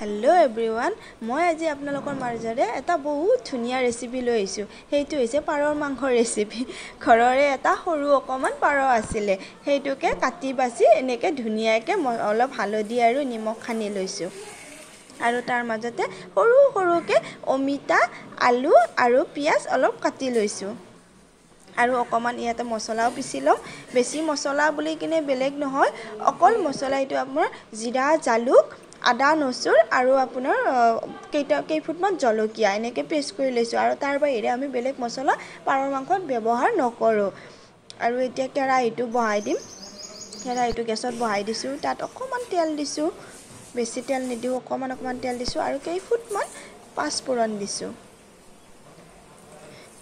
Hello everyone मैं आज आपनलोকৰ মাজৰে এটা বহুত ধুনিয়া ৰেচিপি লৈ আইছো হেইটো হৈছে পাৰৰ মাংসৰ ৰেচিপি ঘৰৰে এটা সৰু অকমান পাৰ আছিলে হেইটোকে কাটি বাছি এনেকে ধুনিয়াকে অলপ হালধি আৰু নিমখ খানি লৈছো আৰু তাৰ মাজতে সৰু সৰুকে অমিতা আলু আৰু পিয়াজ অলপ কাটি লৈছো আৰু অকমান ইয়াতে মছলাও পিছি লম বেছি মছলা বুলি কিনে বেলেগ নহয় অকল মছলা এটো আপোনাৰ জিৰা জালুক আদা নসুৰ আৰু আপোনাৰ কেইফুটমান জলকীয়া এনেকে পেষ্ট কৰি লৈছো আৰু তাৰ বাহিৰে আমি বেলেগ মছলা পাৰৰ মাংসত ব্যৱহাৰ নকৰো আৰু এতিয়া কেৰাহীটো বহাই দিম কেৰাহীটো গেছত বহাই দিছো তাত অকমান তেল দিছো বেছি তেল নিদিও অকমান তেল দিছো আৰু কেইফুটমান পাঁচফোৰণ দিছো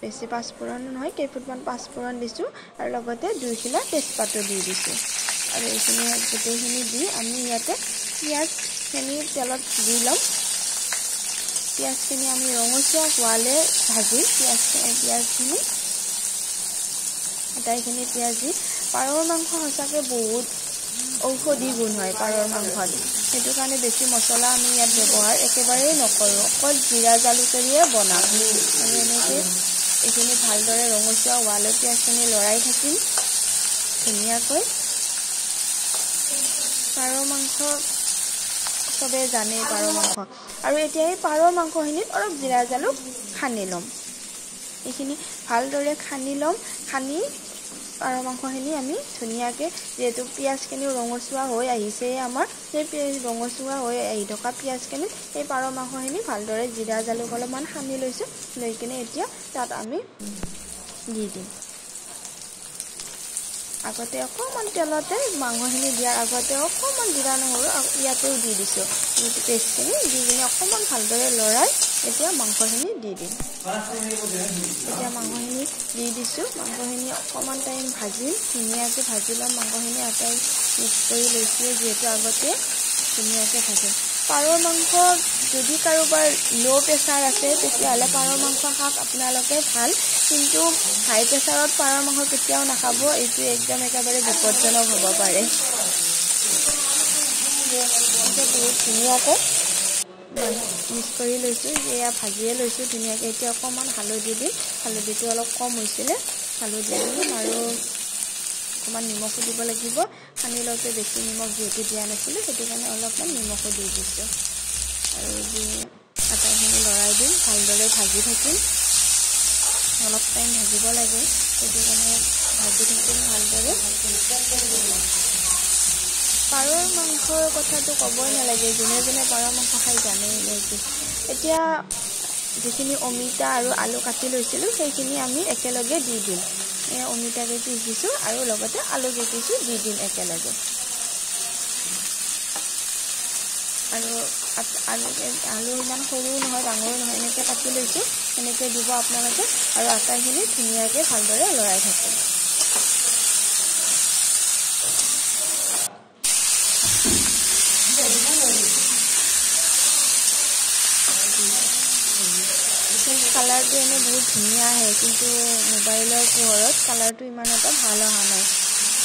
বেছি পাঁচফোৰণ নহয় কেইফুটমান পাঁচফোৰণ দিছো আৰু লগতে দুইখিলা তেজপাতো দি দিছো আৰু এইখিনি গোটেইখিনি দি আমি ইয়াতে পিয়াজ খিনি তেলত দি লম পিয়াজখিনি আমি ৰঙচুৱা হোৱালে ভাজি পিয়াজখিনি আটাইখিনি পিয়াজ দি পাৰৰ মাংস হসাকে বহুত ঔষধি গুণ হয় পাৰৰ মাংসত সেইটো কাৰণে বেছি মছলা আমি ইয়াত ব্যৱহাৰ একেবাৰে নকৰো অকল জিৰা জালুকেৰে বনাম আৰু এনেকৈ এইখিনি ভালদৰে ৰঙচুৱা হোৱালে পিয়াজখিনি লৰাই থাকিম ধুনীয়াকৈ পাৰৰ মাংস সবে জানে পাৰৰ মাংস আৰু এতিয়া এই পাৰৰ মাংসখিনিত অলপ জিৰা জালুক খানি লম এইখিনি ভালদৰে খানি লম খানি পাৰৰ মাংসখিনি আমি ধুনীয়াকে যেটো পিয়াজখিনি ৰঙচুৱা হৈ আহিছে আমাৰ সেই ৰঙচুৱা হৈ আহি থকা পিয়াজখিনি এই পাৰৰ মাংসখিনি ভালদৰে জিৰা জালুক অলপমান খানি লৈছো লৈ কিনে এতিয়া তাত আমি দি দিম আগতে অকমান তেলতে মাংসখিনি দিয়াৰ আগতে অকমান জিৰা নহৰু ইয়াতেও দি দিছো এই পেষ্টখিনি দি কিনে অকমান ভালদৰে লৰাই এতিয়া মাংসখিনি দি দিম এতিয়া মাংসখিনি দি দিছো মাংসখিনি অকমান টাইম ভাজিম ধুনীয়াকে ভাজি লম মাংসখিনি আটাই মিক্স কৰি লৈছো যেহেতু আগতে ধুনীয়াকে ভাজিম পাৰৰ মাংস যদি কাৰোবাৰ লো প্ৰেছাৰ আছে তেতিয়াহলে পাৰৰ মাংস খাক আপোনালোকে ভাল কিন্তু হাই প্ৰেছাৰত পাৰৰ মাংস কেতিয়াও নাখাব এইটো একদম একেবাৰে বিপদজনক হ'ব পাৰে বহুত ধুনীয়াকে মিক্স কৰি লৈছো এয়া ভাজিয়ে লৈছো ধুনীয়াকে এতিয়া অকমান হালধি দিম হালধিটো অলপ কম হৈছিলে হালধি দিম আৰু অকমান নিমখ দিব লাগিব খানি লওঁতে বেছি নিমখ যেহেতু দিয়া নাছিলে সেইটো কাৰণে অলপমান নিমখ দি দিছো আৰু দি আটাইখিনি লৰাই দিম ভালদৰে ভাজি থাকিম অলপ টাইম ভাজিব লাগে সেইটো কাৰণে ভাজি থাকিম ভালদৰে পাৰৰ মাংসৰ কথাটো ক'বই নালাগে যোনে যোনে পাৰৰ মাংস খাই জানেই এতিয়া যিখিনি অমিতা আৰু আলু কাটি লৈছিলো সেইখিনি আমি একেলগে দি দিম অমিতাকে পিচ দিছো আৰু লগতে আলু কেইপিচো দি দিম একেলগে আৰু আলু ইমান সৰু নহয় ডাঙৰ নহয় এনেকৈ কাটি লৈছো এনেকৈ দিব আপোনালোকে আৰু আটাইখিনি ধুনীয়াকৈ ভালদৰে লৰাই থাকিব কালাৰটো এনে বহুত ধুনীয়া আহে কিন্তু মোবাইলৰ পোহৰত কালাৰটো ইমান এটা ভাল অহা নাই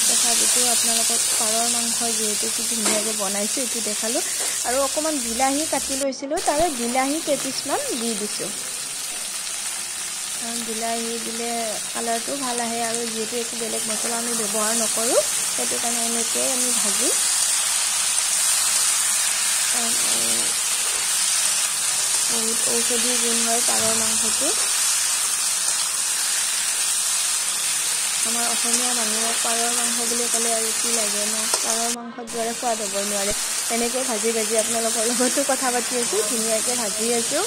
তথাপিতো আপোনালোকক পাৰৰ মাংস যেহেতু কি ধুনীয়াকৈ বনাইছো এইটো দেখালো আৰু অকমান বিলাহী কাটি লৈছিলো তাৰে বিলাহী কেইপিচমান দি দিছো কাৰণ বিলাহী দিলে কালাৰটো ভাল আহে আৰু যেহেতু একো বেলেগ মছলা আমি ব্যৱহাৰ নকৰো সেইটো কাৰণে এনেকৈ আমি ভাজি বহুত ঔষধি গুণ হয় পাৰৰ মাংসটো আমাৰ অসমীয়া মানুহক পাৰৰ মাংস বুলি ক'লে আৰু কি লাগে ন পাৰৰ মাংসৰ দৰে সোৱাদ হ'ব নোৱাৰে এনেকৈ ভাজি ভাজি আপোনালোকৰ লগতো কথা পাতি আছো ধুনীয়াকৈ ভাজি আছো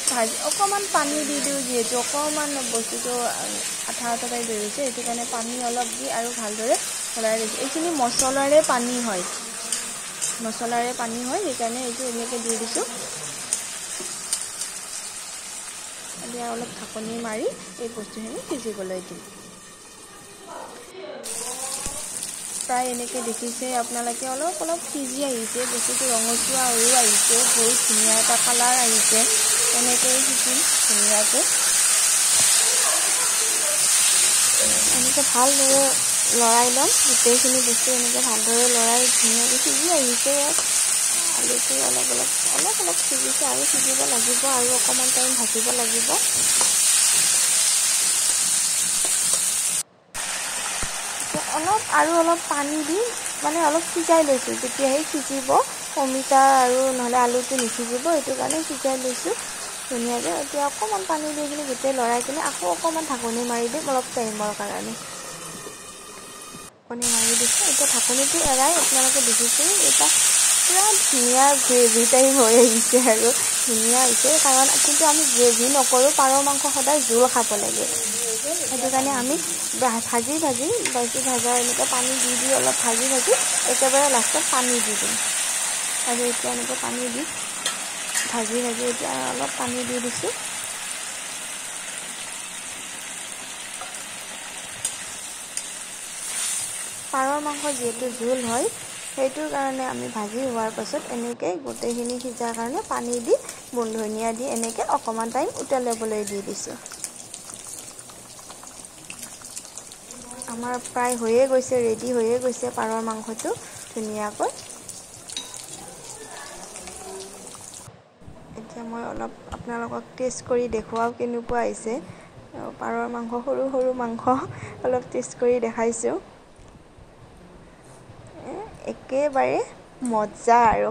ভাজি অকমান পানী দি দিওঁ যেহেতু অকমান বস্তুটো আঠা আঠা টাইপ হৈ গৈছে এইটো কাৰণে পানী অলপ দি আৰু ভালদৰে লৰাই দিছোঁ এইখিনি মছলাৰে পানী হয় সেইকাৰণে এইটো এনেকৈ দি দিছোঁ এতিয়া অলপ ঢাকনি মাৰি এই বস্তুখিনি সিজিবলৈ দিম প্ৰায় এনেকৈ দেখিছে আপোনালোকে অলপ অলপ সিজি আহিছে বস্তুটো ৰঙচুৱা হৈও আহিছে বহুত ধুনীয়া এটা কালাৰ আহিছে এনেকৈ সিজিম ধুনীয়াকৈ এনেকৈ ভালদৰে লৰাই ল'ম। গোটেইখিনি বস্তু এনেকৈ ভালদৰে লৰাই ধুনীয়াকৈ সিজি আহিছে। আলুটো অলপ অলপ সিজিছে আৰু সিজিব লাগিব আৰু অকণমান টাইম ভাজিব লাগিব। অলপ পানী দি মানে অলপ সিজাই লৈছোঁ। তেতিয়াহে সিজিব, অমিতা আৰু নহ'লে আলুটো নিসিজিব, এইটো কাৰণে সিজাই লৈছোঁ ধুনীয়াকৈ। এতিয়া অকণমান পানী দি কিনে গোটেই লৰাই কিনে আকৌ অকণমান ঢাকনি মাৰি দিম অলপ টাইমৰ কাৰণে। ঢাকনি মাৰি দিছোঁ। এতিয়া ঢাকনিটো এৰাই আপোনালোকে দেখিছোঁ এটা পূৰা ধুনীয়া গ্ৰেভি টাইপ হৈ আহিছে আৰু ধুনীয়া হৈছে। কাৰণ কিন্তু আমি গ্ৰেভি নকৰোঁ, পাৰ মাংস সদায় জোল খাব লাগে। সেইটো কাৰণে আমি ভাজি ভাজা এনেকৈ পানী দি অলপ ভাজি একেবাৰে লাষ্টত পানী দি দিম। আৰু এতিয়া এনেকৈ পানী দি ভাজি এতিয়া অলপ পানী দি দিছোঁ। পাৰৰ মাংস যিহেতু জোল হয়, সেইটোৰ কাৰণে আমি ভাজি হোৱাৰ পাছত এনেকৈ গোটেইখিনি সিজাৰ কাৰণে পানী দি ধনিয়া দি এনেকৈ অকণমান টাইম উতলাবলৈ দি দিছোঁ। আমাৰ প্ৰায় হৈয়ে গৈছে, ৰেডি হৈয়ে গৈছে পাৰৰ মাংসটো ধুনীয়াকৈ। এতিয়া মই অলপ আপোনালোকক টেষ্ট কৰি দেখুৱাওঁ কেনেকুৱা হৈছে। পাৰৰ মাংস সৰু মাংস অলপ টেষ্ট কৰি দেখাইছোঁ। একেবাৰে মজা আৰু